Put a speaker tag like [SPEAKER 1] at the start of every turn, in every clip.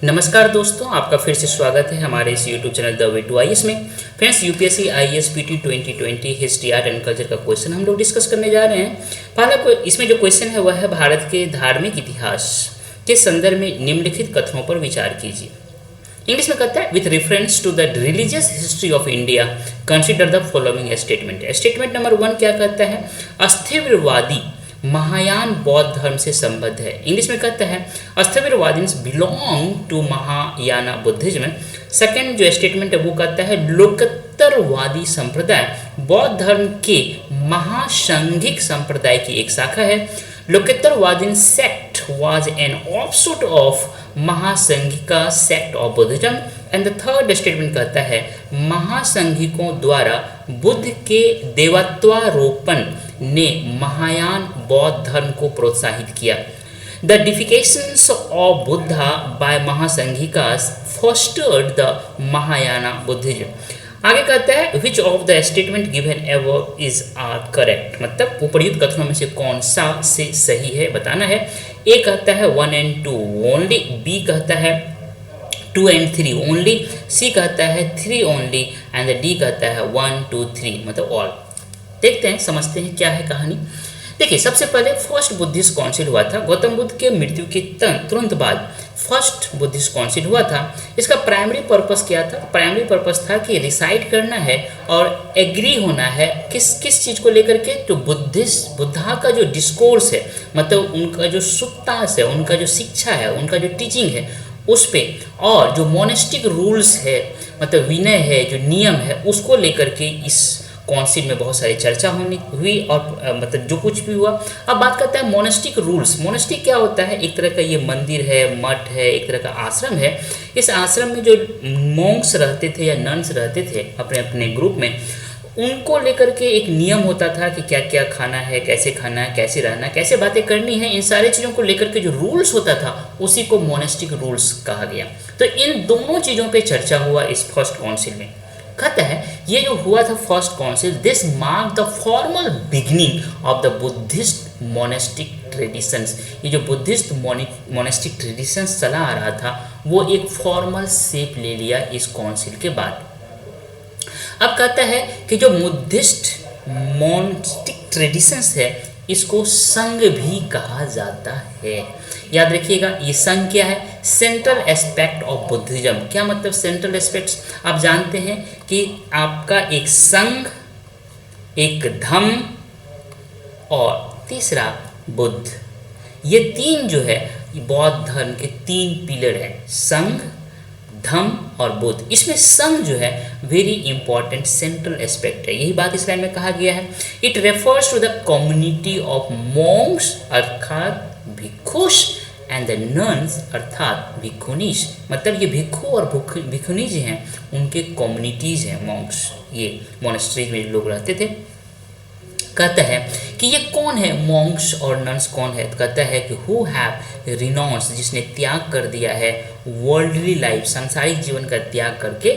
[SPEAKER 1] नमस्कार दोस्तों, आपका फिर से स्वागत है हमारे इस YouTube channel the way to IAS में। Friends, UPSC IAS PT 2020 history art and culture का क्वेश्चन हम लोग डिस्कस करने जा रहे हैं। पहला इसमें जो क्वेश्चन है वह है भारत के धार्मिक इतिहास के संदर्भ में निम्नलिखित कथनों पर विचार कीजिए। इंग्लिश में कहता है with reference to the religious history of India consider the following statement. Statement number 1 क्या कहता है? अस्थिरवादी महायान बौद्ध धर्म से संबद्ध है। इंग्लिश में कहता है Sthaviravadins belong to Mahayana Buddhism. Second जो स्टेटमेंट है वो कहता है लोकोत्तरवादी संप्रदाय बौद्ध धर्म के महासंघिक संप्रदाय की एक शाखा है। Lokottaravadi sect was an offshoot of Mahasanghika sect of Buddhism. And the third statement कहता है महासंघिकों द्वारा बुद्ध के देवत्वारोपण ने महायान बौद्ध धर्म को प्रोत्साहित किया। The deifications of Buddha by Mahasanghikas fostered the Mahayana Buddhism. आगे कहता है which of the statement given above is are correct, मतलब उपर्युक्त कथनों में से कौन सा से सही है बताना है। ए कहता है 1 and 2 ओनली, बी कहता है 2 and 3 ओनली, सी कहता है 3 ओनली एंड डी कहता है 1 2 3 मतलब ऑल। देखते हैं, समझते हैं क्या है कहानी। देखिए, सबसे पहले फर्स्ट बुद्धिस्ट काउंसिल हुआ था गौतम बुद्ध के मृत्यु के तुरंत बाद। फर्स्ट बुद्धिस्ट काउंसिल हुआ था। इसका प्राइमरी पर्पस क्या था? प्राइमरी पर्पस था कि रिसाइड करना है और एग्री होना है किस चीज़ को लेकर के, जो बुद्धा का जो डिस्कोर्स है, मतलब उनका जो सुत्तास है, उनका जो शिक्षा है, उनका जो टीचिंग है उस पे, और जो मोनेस्टिक रूल्स है, मतलब विनय है, जो नियम है, उसको लेकर के इस काउंसिल में बहुत सारी चर्चा हुई और मतलब जो कुछ भी हुआ। अब बात करते हैं मोनेस्टिक रूल्स। मोनेस्टिक क्या होता है? एक तरह का ये मंदिर है, मठ है, एक तरह का आश्रम है। इस आश्रम में जो मॉन्क्स रहते थे या नन्स रहते थे अपने अपने ग्रुप में, उनको लेकर के एक नियम होता था कि क्या क्या खाना है, कैसे खाना है, कैसे रहना है, कैसे बातें करनी है। इन सारी चीज़ों को लेकर के जो रूल्स होता था उसी को मोनेस्टिक रूल्स कहा गया। तो इन दोनों चीज़ों पे चर्चा हुआ इस फर्स्ट काउंसिल में। कहता है ये जो हुआ था first council, this mark the formal beginning of the Buddhist monastic traditions. ये जो बुद्धिस्ट मोनेस्टिक ट्रेडिशंस चला आ रहा था वो एक फॉर्मल शेप ले लिया इस काउंसिल के बाद। अब कहता है कि जो बुद्धिस्ट मोनेस्टिक ट्रेडिशंस है इसको संघ भी कहा जाता है। याद रखिएगा, ये संघ क्या है? Central aspect of Buddhism. क्या मतलब सेंट्रल एस्पेक्ट्स? आप जानते हैं कि आपका एक संघ, एक धम्म और तीसरा बुद्ध, ये तीन जो है बौद्ध धर्म के 3 पिलर हैं, संघ, धम्म और बुद्ध। इसमें संघ जो है वेरी इंपॉर्टेंट सेंट्रल एस्पेक्ट है। यही बात इस लाइन में कहा गया है। It refers to the community of monks अर्थात भिक्षुस एंड द नन्स अर्थात भिक्षुनीज। मतलब ये भिक्षु और भिक्षुनीज हैं, उनके कम्युनिटीज हैं मॉन्क्स, ये मोनेस्ट्रीज में लोग रहते थे। कहता है कि ये कौन है मॉन्क्स और नन्स कौन है? तो कहता है कि हु हैव रिनाउंस, जिसने त्याग कर दिया है वर्ल्डली लाइफ, सांसारिक जीवन का त्याग करके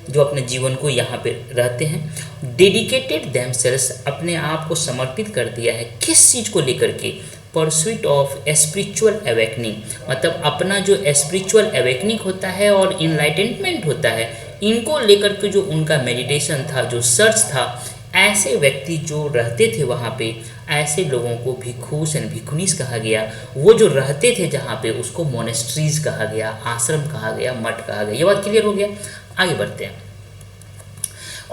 [SPEAKER 1] जो अपने जीवन को यहाँ पे रहते हैं। डेडिकेटेड देमसेल्स, अपने आप को समर्पित कर दिया है किस चीज़ को लेकर के? परस्यूट ऑफ स्पिरिचुअल अवेकनिंग, मतलब अपना जो स्पिरिचुअल अवेकनिंग होता है और इनलाइटनमेंट होता है, इनको लेकर के जो उनका मेडिटेशन था, जो सर्च था, ऐसे व्यक्ति जो रहते थे वहाँ पे, ऐसे लोगों को भिक्षुस एंड भिक्षुनीज कहा गया। वो जो रहते थे जहाँ पे उसको मोनेस्ट्रीज कहा गया, आश्रम कहा गया, मठ कहा गया। ये बात क्लियर हो गया? आगे बढ़ते हैं।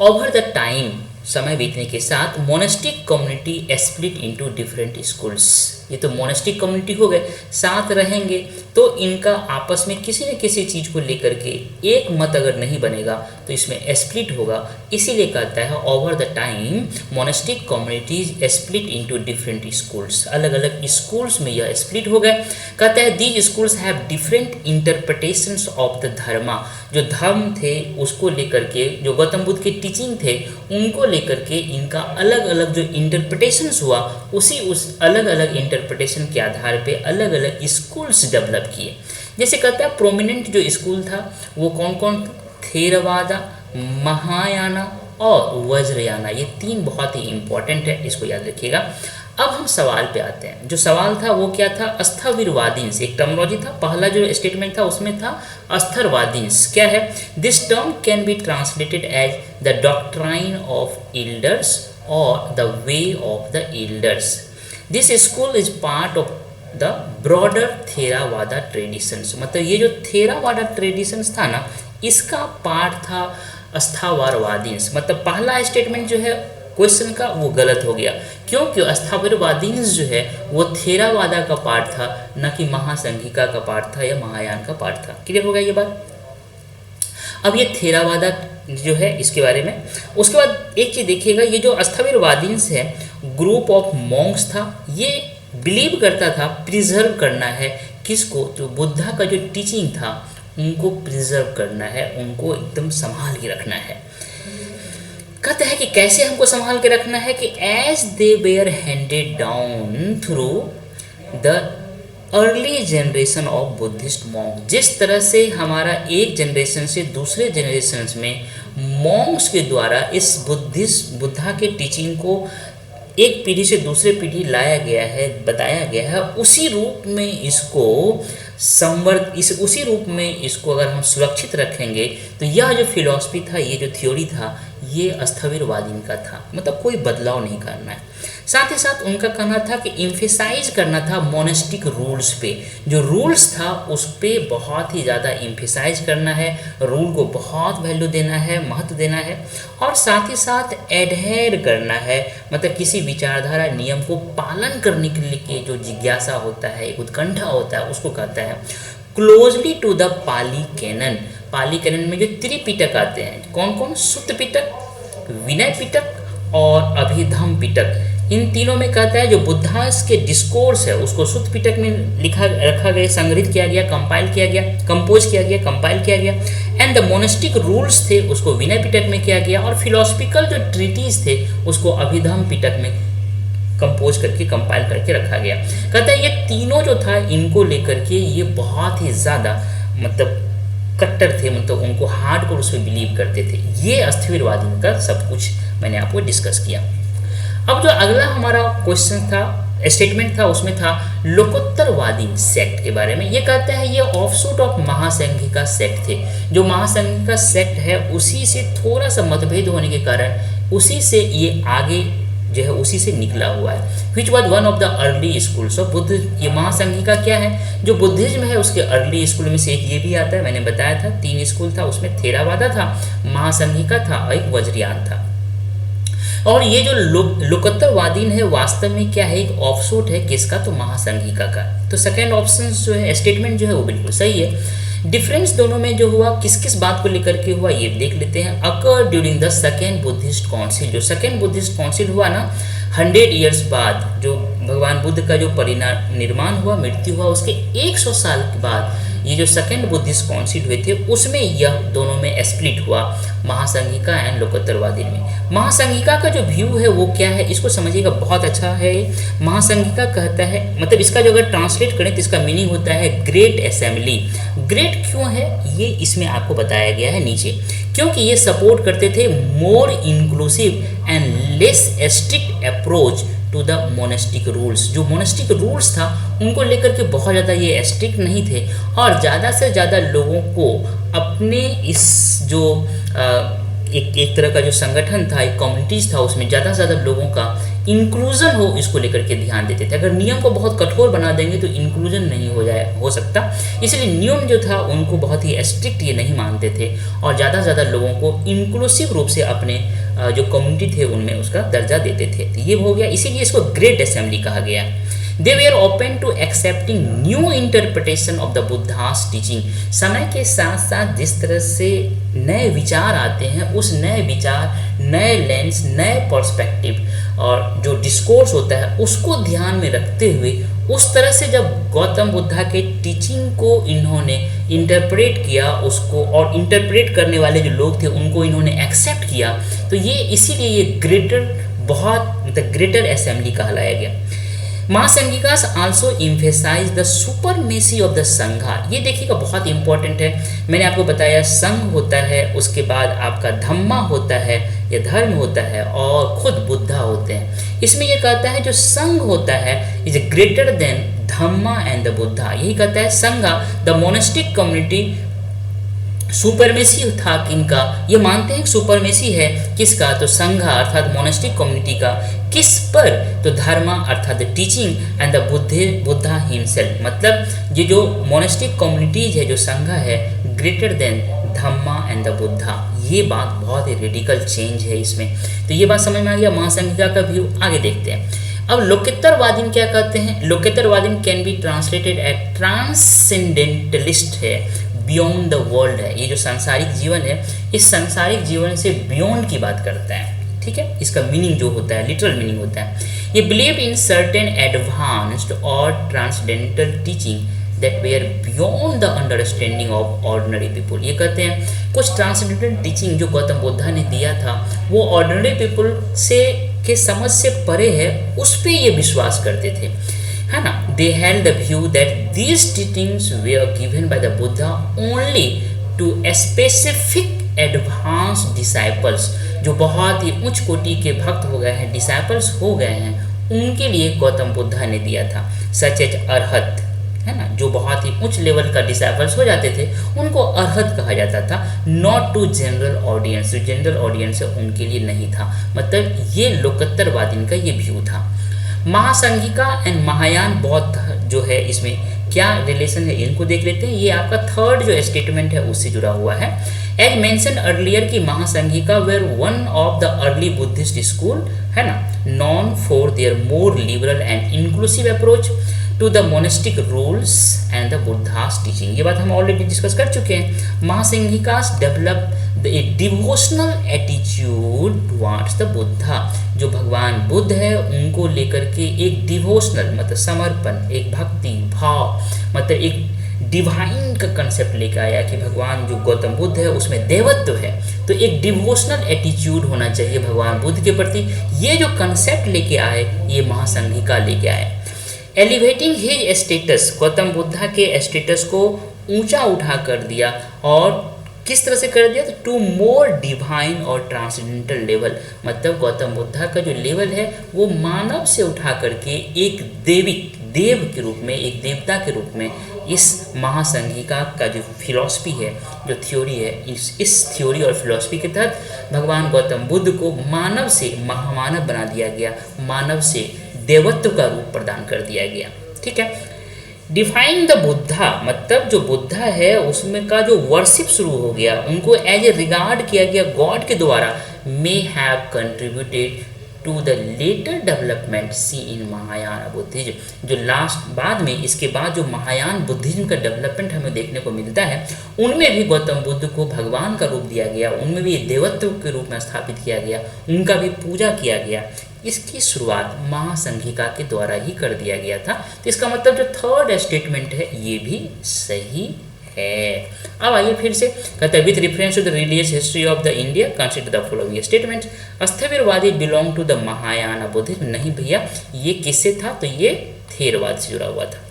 [SPEAKER 1] ओवर द टाइम, समय बीतने के साथ monastic community split into different schools. ये तो मोनेस्टिक कम्युनिटी हो गए, साथ रहेंगे तो इनका आपस में किसी न किसी चीज़ को लेकर के एक मत अगर नहीं बनेगा तो इसमें स्प्लिट होगा। इसीलिए कहता है over the time monastic communities split into different schools. अलग अलग स्कूल्स में यह स्प्लिट हो गए। कहता है these schools have different interpretations of the dharma. जो धर्म थे उसको लेकर के, जो गौतम बुद्ध की टीचिंग थे उनको लेकर के इनका अलग अलग जो इंटरप्रिटेशंस हुआ, उस अलग अलग इंटरप्रिटेशन के आधार पे अलग अलग स्कूल्स डेवलप किए। जैसे कहता है प्रोमिनेंट जो स्कूल था वो कौन कौन? थेरवादा, महायाना और वज्रयाना। ये 3 बहुत ही इंपॉर्टेंट है, इसको याद रखिएगा। अब हम सवाल पे आते हैं। जो सवाल था वो क्या था, अस्थविरवादींस एक टर्मोलॉजी था। पहला जो स्टेटमेंट था उसमें था अस्थविरवादींस। क्या है, this term can be translated as the doctrine of elders और the way of the elders. This school is part of the broader Theravada traditions. मतलब ये जो थेरावादा ट्रेडिशंस था ना, इसका पार्ट था अस्थावरवादींस। मतलब पहला स्टेटमेंट जो है क्वेश्चन का वो गलत हो गया, क्योंकि अस्थावरवादींस जो है वो थेरावादा का पार्ट था, न कि महासंघिका का पार्ट था या महायान का पार्ट था। क्लियर हो गया ये बात। अब ये थेरावादा जो है इसके बारे में, उसके बाद एक चीज़ देखिएगा, ये जो अस्थावरवादींस है ग्रुप ऑफ मॉन्क्स था, ये बिलीव करता था प्रिजर्व करना है किसको, जो बुद्धा का जो टीचिंग था उनको प्रिजर्व करना है, उनको एकदम संभाल के रखना है। कहता है कि कैसे हमको संभाल के रखना है, कि as they were handed down through the early generation of Buddhist monk. जिस तरह से हमारा एक जनरेशन से दूसरे जनरेशन में मॉन्क्स के द्वारा इस बुद्धा के टीचिंग को एक पीढ़ी से दूसरे पीढ़ी लाया गया है, बताया गया है, उसी रूप में इसको उसी रूप में इसको अगर हम सुरक्षित रखेंगे तो यह जो फिलॉसफी था, ये जो थ्योरी था, ये अस्थविरवादी का था। मतलब कोई बदलाव नहीं करना है। साथ ही साथ उनका कहना था कि इम्फेसाइज करना था मोनेस्टिक रूल्स पे, जो रूल्स था उस पे बहुत ही ज़्यादा इम्फेसाइज करना है, रूल को बहुत वैल्यू देना है, महत्व देना है, और साथ ही साथ एडहेर करना है। मतलब किसी विचारधारा नियम को पालन करने के लिए जो जिज्ञासा होता है, एक उत्कंठा होता है, उसको कहता है closely to the Pali canon. Pali canon में जो त्रिपिटक आते हैं, कौन कौन, सुत्त पिटक, विनय पिटक और अभिधम पिटक, इन तीनों में कहता है जो बुद्धास के डिस्कोर्स है उसको सुत्त पिटक में रखा गया, संग्रहित किया गया, कंपाइल किया गया, कंपोज किया गया, कंपाइल किया गया, एंड द मोनेस्टिक रूल्स थे उसको विनय पिटक में किया गया, और फिलोसफिकल जो ट्रीटीज थे उसको अभिधम पिटक में कंपोज करके कंपाइल करके रखा गया। कहता है ये तीनों जो था इनको लेकर के ये बहुत ही ज़्यादा मतलब कट्टर थे, मतलब उनको हार्डकोर उसमें बिलीव करते थे। ये अस्थविरवादी का सब कुछ मैंने आपको डिस्कस किया। अब जो अगला हमारा क्वेश्चन था, स्टेटमेंट था, उसमें था लोकोत्तरवादी सेक्ट के बारे में। ये कहता है ये ऑफशूट ऑफ महासंघिका सेक्ट थे। जो महासंघिका सेक्ट है उसी से थोड़ा सा मतभेद होने के कारण उसी से ये आगे जो है उसी से निकला हुआ है। Which was one of the early schools of Buddha. ये महासंघिका क्या है, जो बुद्धिज्म है उसके अर्ली स्कूल में से एक ये भी आता है। मैंने बताया था 3 स्कूल था, उसमें थेरावादा था, महासंघिका था और एक वज्रयान था। और ये जो लोकोत्तरवादी है वास्तव में क्या है, एक ऑफशूट है किसका, तो महासंघिका का। तो सेकेंड ऑप्शन जो है स्टेटमेंट जो है वो बिल्कुल सही है। डिफरेंस दोनों में जो हुआ किस किस बात को लेकर के हुआ ये देख लेते हैं। अकर during the second Buddhist council. जो सेकेंड बुद्धिस्ट काउंसिल हुआ ना 100 ईयर्स बाद, जो भगवान बुद्ध का जो निर्माण हुआ, मृत्यु हुआ, उसके 100 साल के बाद ये जो सेकेंड बुद्धिस्ट काउंसिल हुए थे उसमें यह दोनों में स्प्लिट हुआ, महासंघिका एंड लोकोत्तरवादी में। महासंघिका का जो व्यू है वो क्या है, इसको समझिएगा, बहुत अच्छा है। महासंघिका कहता है, मतलब इसका जो अगर ट्रांसलेट करें तो इसका मीनिंग होता है ग्रेट असेंबली। ग्रेट क्यों है ये इसमें आपको बताया गया है नीचे, क्योंकि ये सपोर्ट करते थे more inclusive and less strict approach to the monastic rules. जो मोनेस्टिक रूल्स था उनको लेकर के बहुत ज़्यादा ये स्ट्रिक्ट नहीं थे, और ज़्यादा से ज़्यादा लोगों को अपने इस जो एक तरह का जो संगठन था, एक कम्युनिटीज़ था, उसमें ज़्यादा से ज़्यादा लोगों का इंक्लूजन हो इसको लेकर के ध्यान देते थे। अगर नियम को बहुत कठोर बना देंगे तो इंक्लूजन नहीं हो सकता, इसलिए नियम जो था उनको बहुत ही स्ट्रिक्ट ये नहीं मानते थे, और ज़्यादा से ज़्यादा लोगों को इंक्लूसिव रूप से अपने जो कम्युनिटी थे उनमें उसका दर्जा देते थे। तो ये हो गया, इसीलिए इसको ग्रेट असेंबली कहा गया। They were open to accepting new interpretation of the Buddha's teaching। समय के साथ साथ जिस तरह से नए विचार आते हैं, उस नए विचार, नए लेंस, नए पर्सपेक्टिव और जो डिस्कोर्स होता है उसको ध्यान में रखते हुए उस तरह से जब गौतम बुद्धा के टीचिंग को इन्होंने इंटरप्रेट किया उसको, और इंटरप्रेट करने वाले जो लोग थे उनको इन्होंने एक्सेप्ट किया, तो ये इसीलिए ये ग्रेटर बहुत मतलब ग्रेटर असेंबली कहलाया गया। Mahasanghika also emphasise the supremacy of the संघा। ये देखिएगा बहुत इंपॉर्टेंट है। मैंने आपको बताया संघ होता है, उसके बाद आपका धम्मा होता है या धर्म होता है, और खुद बुद्धा होते हैं। इसमें ये कहता है जो संघ होता है is greater than Dhamma and the Buddha. यही कहता है संघा द मोनेस्टिक कम्युनिटी सुपरमेसी था किनका, ये मानते हैं सुपरमेसी है किसका, तो संघा अर्थात मोनेस्टिक कम्युनिटी का। किस पर, तो धर्मा अर्थात teaching and the Buddha himself. मतलब ये जो मोनेस्टिक कम्युनिटीज है जो संघा है greater than Dhamma and the Buddha. ये बात बहुत ही रेडिकल चेंज है इसमें। तो ये बात समझ में आ गया महासंघिका का व्यू। आगे देखते हैं। अब लोकेतरवादीन क्या कहते हैं। लोकेतरवादीन can be translated as transcendentalist है, बियॉन्ड द वर्ल्ड है। ये जो सांसारिक जीवन है इस सांसारिक जीवन से बियॉन्ड की बात करता है, ठीक है। इसका मीनिंग जो होता है लिटरल मीनिंग होता है। ये बिलीव इन सर्टेन एडवांस्ड और transcendental teaching that were beyond the understanding of ordinary people. ये कहते हैं कुछ ट्रांसडेंटल टीचिंग जो गौतम बुद्धा ने दिया था वो ऑर्डिनरी पीपल से के समझ से परे है, उस पर ये विश्वास करते थे, है ना। They held the view that these teachings were given by the Buddha only to specific advance disciples. जो बहुत ही उच्च कोटि के भक्त हो गए हैं, डिसाइपल्स हो गए हैं, उनके लिए गौतम बुद्धा ने दिया था। सच एज अरहत, है ना, जो बहुत ही उच्च लेवल का डिसाइपल्स हो जाते थे उनको अरहत कहा जाता था। नॉट टू जनरल ऑडियंस, जो जनरल ऑडियंस है उनके लिए नहीं था। मतलब ये लोकोत्तरवादी का ये व्यू था। महासंघिका एंड महायान बौद्ध जो है इसमें क्या रिलेशन है इनको देख लेते हैं। ये आपका थर्ड जो स्टेटमेंट है उससे जुड़ा हुआ है। एज मेंशन अर्लियर की Mahasanghika were one of the early Buddhist school, है ना, known for their more liberal and inclusive approach to the monastic rules and the Buddha's teaching. ये बात हम ऑलरेडी डिस्कस कर चुके हैं। Mahasanghikas develop a devotional attitude towards the Buddha. जो भगवान बुद्ध है उनको लेकर के एक डिवोशनल मतलब समर्पण, एक भक्ति भाव, मतलब एक डिवाइन का कंसेप्ट लेकर आया कि भगवान जो गौतम बुद्ध है उसमें देवत्व है, तो एक डिवोशनल एटीट्यूड होना चाहिए भगवान बुद्ध के प्रति। ये जो कंसेप्ट लेके आए ये महासंघिका लेके आए। Elevating his status, Gautam Buddha के स्टेटस को ऊंचा उठा कर दिया। और किस तरह से कर दिया, तो टू मोर डिवाइन और ट्रांसेंडेंटल लेवल। मतलब गौतम बुद्धा का जो लेवल है वो मानव से उठा करके एक देव के रूप में, एक देवता के रूप में इस महासंघिका का जो फिलॉसफी है, जो थ्योरी है, इस थ्योरी और फिलॉसफी के तहत भगवान गौतम बुद्ध को मानव से महामानव बना दिया गया, मानव से देवत्व का रूप प्रदान कर दिया गया, ठीक है। डिफाइन द बुद्धा, मतलब जो बुद्धा है उसमें का जो वर्शिप शुरू हो गया, उनको एज ए रिगार्ड किया गया गॉड के द्वारा, may have contributed to the later development seen in Mahayana Buddhism. जो लास्ट बाद में इसके बाद जो महायान बुद्धिज्म का डेवलपमेंट हमें देखने को मिलता है उनमें भी गौतम बुद्ध को भगवान का रूप दिया गया, उनमें भी देवत्व के रूप में स्थापित किया गया, उनका भी पूजा किया गया। इसकी शुरुआत महासंघिका के द्वारा ही कर दिया गया था। तो इसका मतलब जो थर्ड स्टेटमेंट है ये भी सही है। अब आइए फिर से कहते हैं with reference to the religious history of the India consider the following statement. Sthaviravadi belong to the Mahayana Buddhism. नहीं भैया, ये किससे था, तो ये थेरवाद से जुड़ा हुआ था।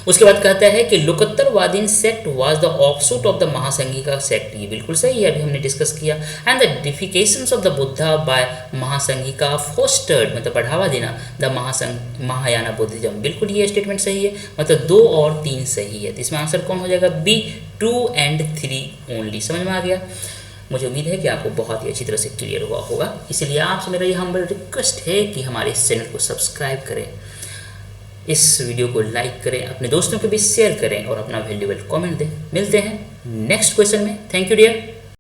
[SPEAKER 1] उसके बाद कहता है कि Lokottaravadi sect was the offshoot of the Mahasanghika sect. ये बिल्कुल सही है, अभी हमने डिस्कस किया। And the deifications of the Buddha by Mahasanghika fostered, मतलब बढ़ावा देना द महायाना बुद्धिज्म। बिल्कुल ये स्टेटमेंट सही है, मतलब 2 और 3 सही है। तो इसमें आंसर कौन हो जाएगा, बी 2 and 3 ओनली। समझ में आ गया। मुझे उम्मीद है कि आपको बहुत ही अच्छी तरह से क्लियर हुआ होगा। इसलिए आपसे मेरा ये हम्बल रिक्वेस्ट है कि हमारे इस चैनल को सब्सक्राइब करें, इस वीडियो को लाइक करें, अपने दोस्तों के बीच शेयर करें और अपना वैल्यूएबल कमेंट दें। मिलते हैं नेक्स्ट क्वेश्चन में। Thank you dear.